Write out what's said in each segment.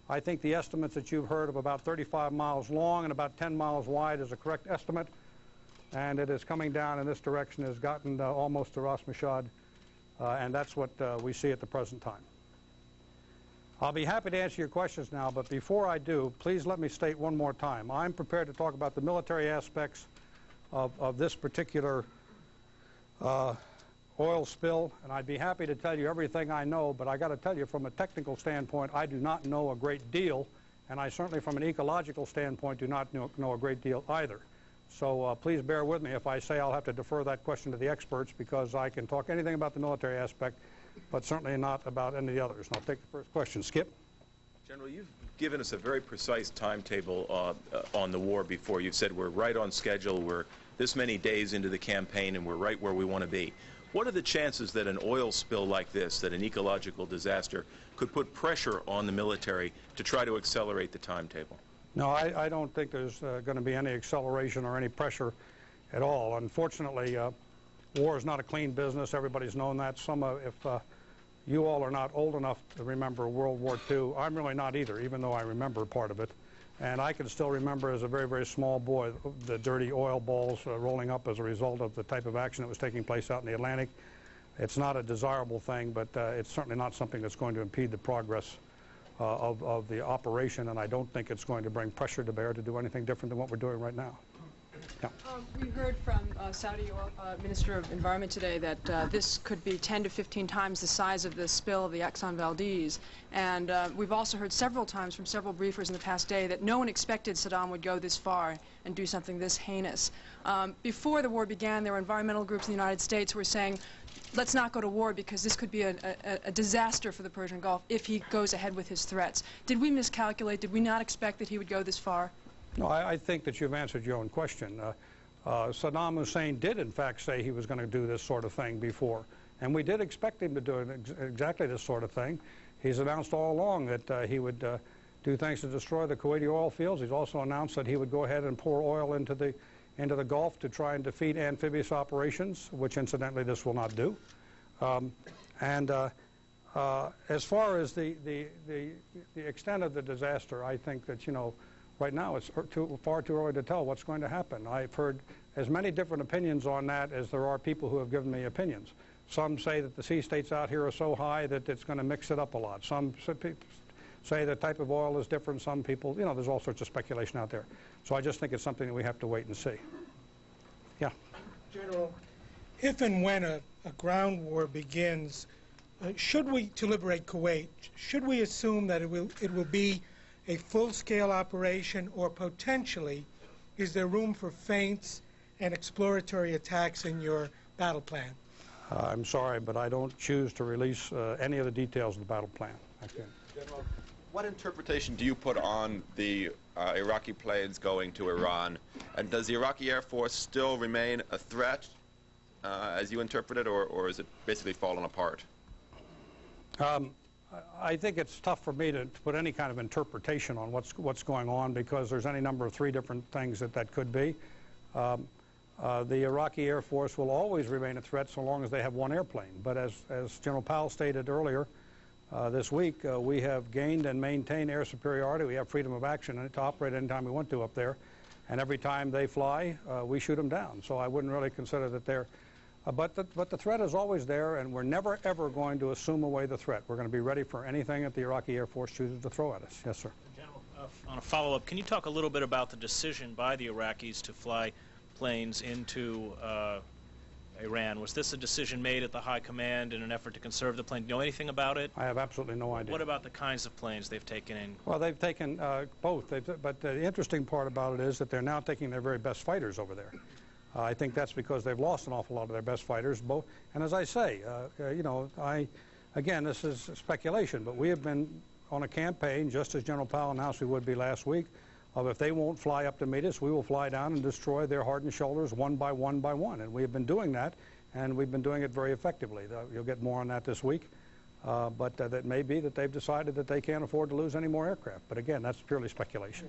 I think the estimates that you've heard of about 35 miles long and about 10 miles wide is a correct estimate, and it is coming down in this direction, has gotten almost to Ras Mashad, and that's what we see at the present time. I'll be happy to answer your questions now, but before I do, please let me state one more time. I'm prepared to talk about the military aspects of this particular oil spill, and I'd be happy to tell you everything I know, but I got to tell you, from a technical standpoint, I do not know a great deal, and I certainly from an ecological standpoint do not know a great deal either. So please bear with me if I say I'll have to defer that question to the experts, because I can talk anything about the military aspect, but certainly not about any of the others. And I'll take the first question. Skip. General, you've given us a very precise timetable on the war before. You've said we're right on schedule, we're this many days into the campaign, and we're right where we want to be. What are the chances that an oil spill like this, that an ecological disaster, could put pressure on the military to try to accelerate the timetable? No, I don't think there's going to be any acceleration or any pressure at all. Unfortunately, war is not a clean business. Everybody's known that. If you all are not old enough to remember World War II, I'm really not either, even though I remember part of it. And I can still remember as a very, very small boy the dirty oil balls rolling up as a result of the type of action that was taking place out in the Atlantic. It's not a desirable thing, but it's certainly not something that's going to impede the progress of the operation, and I don't think it's going to bring pressure to bear to do anything different than what we're doing right now. Yeah. We heard from Saudi Minister of Environment today that this could be 10 to 15 times the size of the spill of the Exxon Valdez. And we've also heard several times from several briefers in the past day that no one expected Saddam would go this far and do something this heinous. Before the war began, there were environmental groups in the United States who were saying, let's not go to war because this could be a disaster for the Persian Gulf if he goes ahead with his threats. Did we miscalculate? Did we not expect that he would go this far? No, I think that you've answered your own question. Saddam Hussein did, in fact, say he was going to do this sort of thing before. And we did expect him to do exactly this sort of thing. He's announced all along that he would do things to destroy the Kuwaiti oil fields. He's also announced that he would go ahead and pour oil into the Gulf to try and defeat amphibious operations, which, incidentally, this will not do. As far as the extent of the disaster, I think that, right now it's far too early to tell what's going to happen. I've heard as many different opinions on that as there are people who have given me opinions. Some say that the sea states out here are so high that it's going to mix it up a lot. Some say the type of oil is different. Some people, there's all sorts of speculation out there. So I just think it's something that we have to wait and see. Yeah. General, if and when a ground war begins, to liberate Kuwait, should we assume that it will be a full-scale operation, or potentially is there room for feints and exploratory attacks in your battle plan? I'm sorry, but I don't choose to release any of the details of the battle plan. Okay. General, what interpretation do you put on the Iraqi planes going to Iran? And does the Iraqi Air Force still remain a threat, as you interpret it, or is it basically fallen apart? I think it's tough for me to put any kind of interpretation on what's going on, because there's any number of three different things that could be. The Iraqi Air Force will always remain a threat so long as they have one airplane. But as General Powell stated earlier this week, we have gained and maintained air superiority. We have freedom of action to operate anytime we want to up there. And every time they fly, we shoot them down. So I wouldn't really consider that they're... But the threat is always there, and we're never, ever going to assume away the threat. We're going to be ready for anything that the Iraqi Air Force chooses to throw at us. Yes, sir. General, on a follow-up, can you talk a little bit about the decision by the Iraqis to fly planes into Iran? Was this a decision made at the high command in an effort to conserve the plane? Do you know anything about it? I have absolutely no idea. What about the kinds of planes they've taken in? Well, they've taken both. But the interesting part about it is that they're now taking their very best fighters over there. I think that's because they've lost an awful lot of their best fighters. And as I say, again, this is speculation, but we have been on a campaign, just as General Powell announced we would be last week, of if they won't fly up to meet us, we will fly down and destroy their hardened shoulders one by one by one. And we have been doing that, and we've been doing it very effectively. You'll get more on that this week. But that may be that they've decided that they can't afford to lose any more aircraft. But again, that's purely speculation.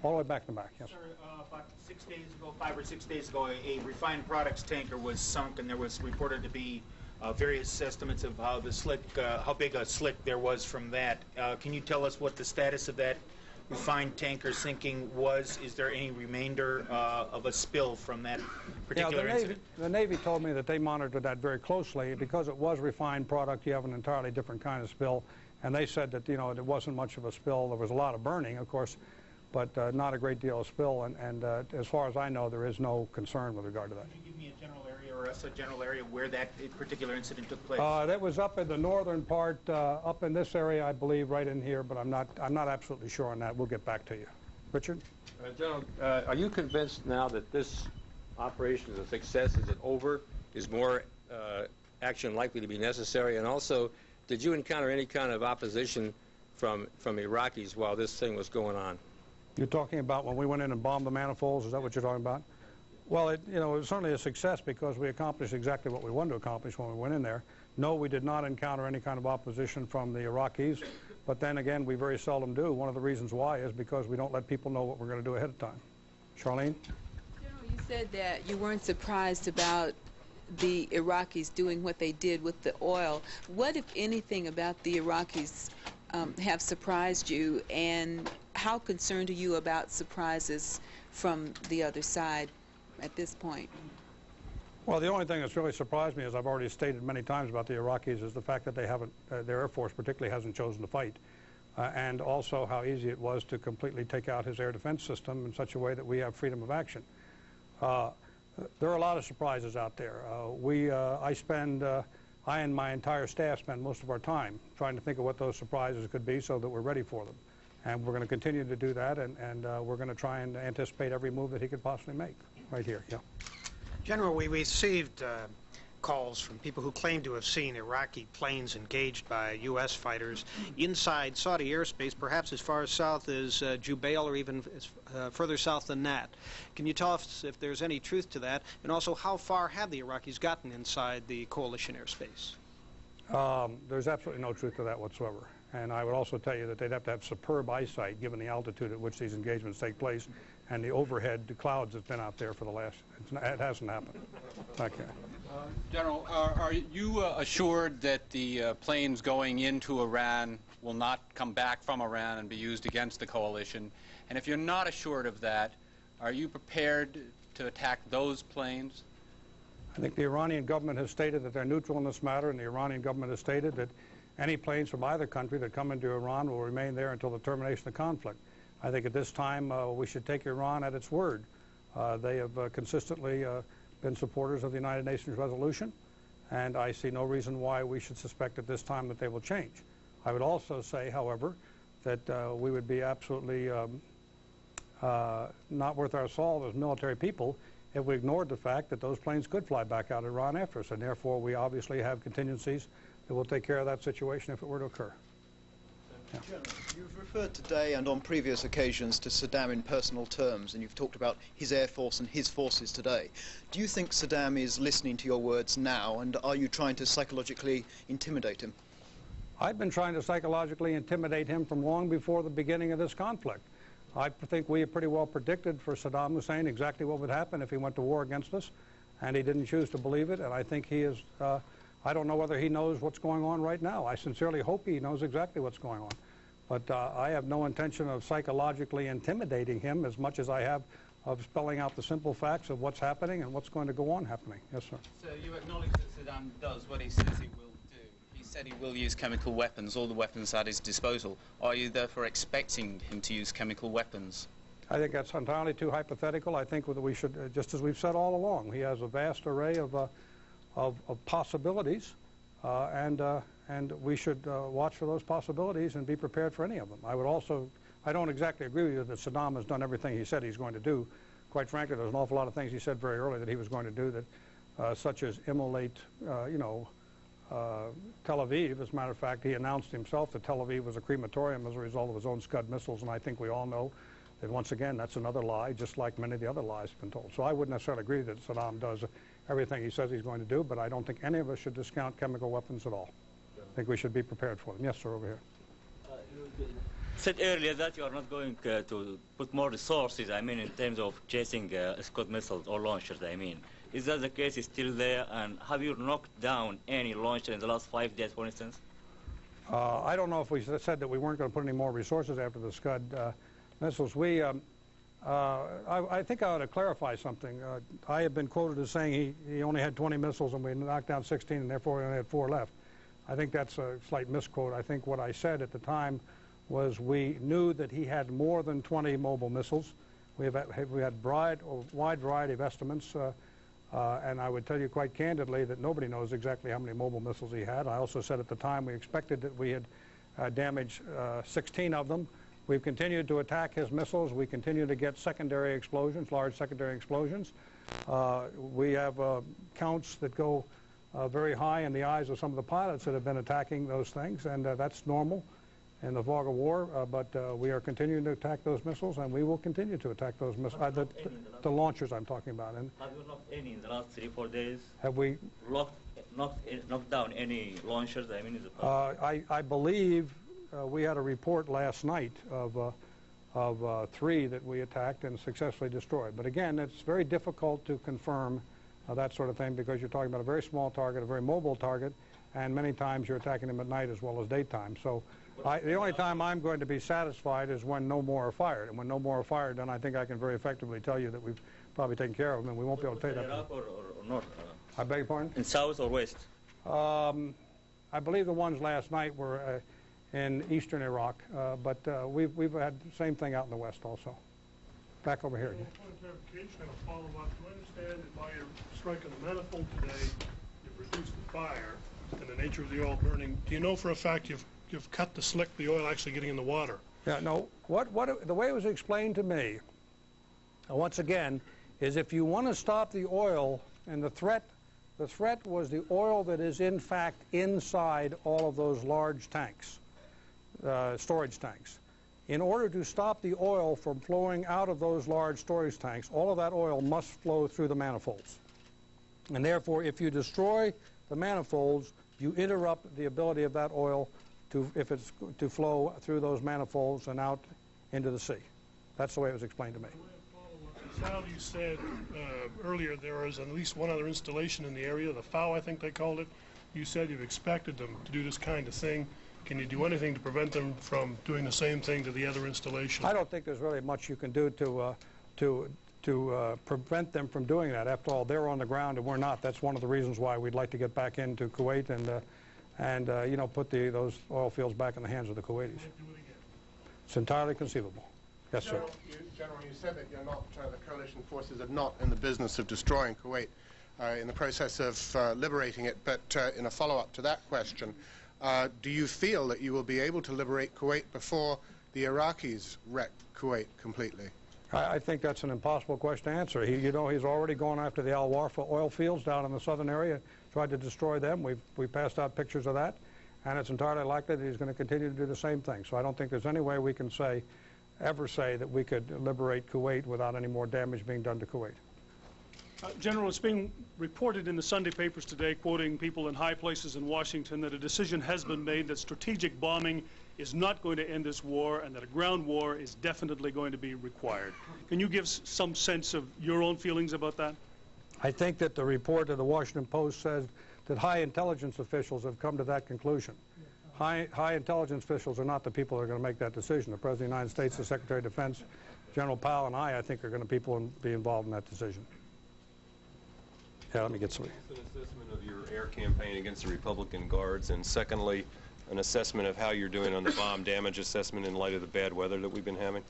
All the way back to back, yes. Sir, about 5 or 6 days ago, a refined products tanker was sunk, and there was reported to be various estimates of how the slick, how big a slick there was from that. Can you tell us what the status of that refined tanker sinking was? Is there any remainder of a spill from that particular incident? The Navy told me that they monitored that very closely. Because it was refined product, you have an entirely different kind of spill. And they said that, you know, it wasn't much of a spill. There was a lot of burning, of course, but not a great deal of spill. And as far as I know, there is no concern with regard to that. Can you give me a general area or us a general area where that particular incident took place? That was up in the northern part, up in this area, I believe, right in here, but I'm not absolutely sure on that. We'll get back to you. Richard? General, are you convinced now that this operation is a success? Is it over? Is more action likely to be necessary? And also, did you encounter any kind of opposition from Iraqis while this thing was going on? You're talking about when we went in and bombed the manifolds? Is that what you're talking about? Well, it was certainly a success because we accomplished exactly what we wanted to accomplish when we went in there. No, we did not encounter any kind of opposition from the Iraqis, but then again, we very seldom do. One of the reasons why is because we don't let people know what we're going to do ahead of time. Charlene? General, you said that you weren't surprised about the Iraqis doing what they did with the oil. What, if anything, about the Iraqis have surprised you, and how concerned are you about surprises from the other side at this point? Well, the only thing that's really surprised me, as I've already stated many times about the Iraqis, is the fact that they haven't, their Air Force particularly hasn't chosen to fight, and also how easy it was to completely take out his air defense system in such a way that we have freedom of action. There are a lot of surprises out there. I and my entire staff spend most of our time trying to think of what those surprises could be so that we're ready for them. And we're going to continue to do that, and we're going to try and anticipate every move that he could possibly make. Right here, yeah. General, we received calls from people who claim to have seen Iraqi planes engaged by U.S. fighters inside Saudi airspace, perhaps as far south as Jubail or even further south than that. Can you tell us if there's any truth to that? And also, how far have the Iraqis gotten inside the coalition airspace? There's absolutely no truth to that whatsoever. And I would also tell you that they'd have to have superb eyesight given the altitude at which these engagements take place and the overhead clouds that's been out there for the last, it hasn't happened. Okay. General, are you assured that the planes going into Iran will not come back from Iran and be used against the coalition? And if you're not assured of that, are you prepared to attack those planes? I think the Iranian government has stated that they're neutral in this matter, and the Iranian government has stated that any planes from either country that come into Iran will remain there until the termination of the conflict. I think at this time we should take Iran at its word. They have consistently been supporters of the United Nations resolution, and I see no reason why we should suspect at this time that they will change. I would also say, however, that we would be absolutely not worth our salt as military people if we ignored the fact that those planes could fly back out of Iran after us, and therefore we obviously have contingencies that will take care of that situation if it were to occur. Yeah. General, you've referred today and on previous occasions to Saddam in personal terms, and you've talked about his Air Force and his forces today. Do you think Saddam is listening to your words now, and are you trying to psychologically intimidate him? I've been trying to psychologically intimidate him from long before the beginning of this conflict. I think we have pretty well predicted for Saddam Hussein exactly what would happen if he went to war against us, and he didn't choose to believe it, and I think he is... I don't know whether he knows what's going on right now. I sincerely hope he knows exactly what's going on. But I have no intention of psychologically intimidating him as much as I have of spelling out the simple facts of what's happening and what's going to go on happening. Yes, sir. So you acknowledge that Saddam does what he says he will do. He said he will use chemical weapons, all the weapons at his disposal. Are you therefore expecting him to use chemical weapons? I think that's entirely too hypothetical. I think that we should, just as we've said all along, he has a vast array of possibilities, and we should watch for those possibilities and be prepared for any of them. I don't exactly agree with you that Saddam has done everything he said he's going to do. Quite frankly, there's an awful lot of things he said very early that he was going to do, that, such as immolate, Tel Aviv. As a matter of fact, he announced himself that Tel Aviv was a crematorium as a result of his own Scud missiles, and I think we all know that, once again, that's another lie, just like many of the other lies have been told. So I wouldn't necessarily agree that Saddam does everything he says he's going to do, but I don't think any of us should discount chemical weapons at all. I think we should be prepared for them. Yes, sir, over here. You said earlier that you are not going to put more resources, in terms of chasing Scud missiles or launchers, Is that the case? Is still there? And have you knocked down any launcher in the last 5 days, for instance? I don't know if we said that we weren't going to put any more resources after the Scud missiles. I think I ought to clarify something. I have been quoted as saying he only had 20 missiles and we knocked down 16 and therefore we only had 4 left. I think that's a slight misquote. I think what I said at the time was we knew that he had more than 20 mobile missiles. We had a wide variety of estimates, and I would tell you quite candidly that nobody knows exactly how many mobile missiles he had. I also said at the time we expected that we had damaged 16 of them. We've continued to attack his missiles. We continue to get secondary explosions, large secondary explosions. We have counts that go very high in the eyes of some of the pilots that have been attacking those things, and that's normal in the fog of war, but we are continuing to attack those missiles, and we will continue to attack those missiles, the launchers I'm talking about. And have you knocked any in the last 3-4 days? Have we knocked down any launchers? I mean, I believe we had a report last night of 3 that we attacked and successfully destroyed. But again, it's very difficult to confirm that sort of thing because you're talking about a very small target, a very mobile target, and many times you're attacking them at night as well as daytime. So the only time I'm going to be satisfied is when no more are fired. And when no more are fired, then I think I can very effectively tell you that we've probably taken care of them, and we won't be able to take that. Iraq or north? I beg your pardon? In south or west? I believe the ones last night were in eastern Iraq, but we've had the same thing out in the west also. Back over here. Point of clarification and a follow-up. Do I understand that by your striking the manifold today, you've reduced the fire and the nature of the oil burning? Do you know for a fact you've cut the slick, the oil actually getting in the water? Yeah, no. The way it was explained to me, once again, is if you want to stop the oil, and the threat was the oil that is in fact inside all of those large tanks, storage tanks. In order to stop the oil from flowing out of those large storage tanks, all of that oil must flow through the manifolds. And therefore, if you destroy the manifolds, you interrupt the ability of that oil to flow through those manifolds and out into the sea. That's the way it was explained to me. Sal, you said earlier there was at least one other installation in the area, the FAO, I think they called it. You said you've expected them to do this kind of thing. Can you do anything to prevent them from doing the same thing to the other installation? I don't think there's really much you can do to prevent them from doing that. After all, they're on the ground and we're not. That's one of the reasons why we'd like to get back into Kuwait and you know, put those oil fields back in the hands of the Kuwaitis. It's entirely conceivable. Yes, sir. General, you said that you're not, the coalition forces are not in the business of destroying Kuwait, in the process of liberating it. But in a follow-up to that question, do you feel that you will be able to liberate Kuwait before the Iraqis wreck Kuwait completely? I think that's an impossible question to answer. You know, he's already gone after the Al Warfa oil fields down in the southern area, tried to destroy them. We've passed out pictures of that, and it's entirely likely that he's going to continue to do the same thing. So I don't think there's any way we can ever say that we could liberate Kuwait without any more damage being done to Kuwait. General, it's being reported in the Sunday papers today, quoting people in high places in Washington, that a decision has been made that strategic bombing is not going to end this war and that a ground war is definitely going to be required. Can you give some sense of your own feelings about that? I think that the report of the Washington Post says that high intelligence officials have come to that conclusion. High intelligence officials are not the people that are going to make that decision. The President of the United States, the Secretary of Defense, General Powell, and I think are going to be involved in that decision. Yeah, let me get some. An assessment of your air campaign against the Republican Guards, and secondly, an assessment of how you're doing on the bomb damage assessment in light of the bad weather that we've been having?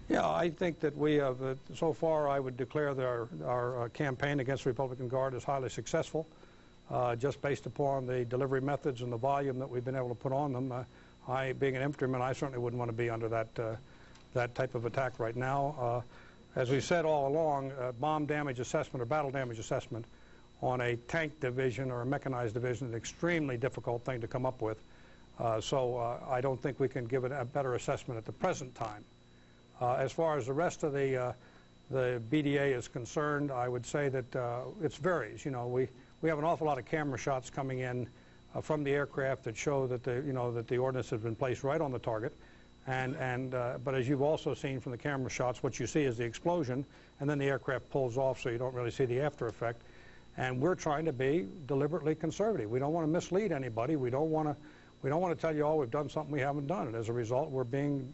Yeah, I think that we have, so far I would declare that our campaign against the Republican Guard is highly successful, just based upon the delivery methods and the volume that we've been able to put on them. Being an infantryman, I certainly wouldn't want to be under that type of attack right now. As we said all along, bomb damage assessment or battle damage assessment on a tank division or a mechanized division is an extremely difficult thing to come up with. So I don't think we can give it a better assessment at the present time. As far as the rest of the BDA is concerned, I would say that it varies. You know, we have an awful lot of camera shots coming in from the aircraft that show that the ordnance has been placed right on the target. But as you've also seen from the camera shots, what you see is the explosion, and then the aircraft pulls off, so you don't really see the after effect. and we're trying to be deliberately conservative. We don't want to mislead anybody. We don't want to tell you, oh, we've done something we haven't done, and as a result, we're being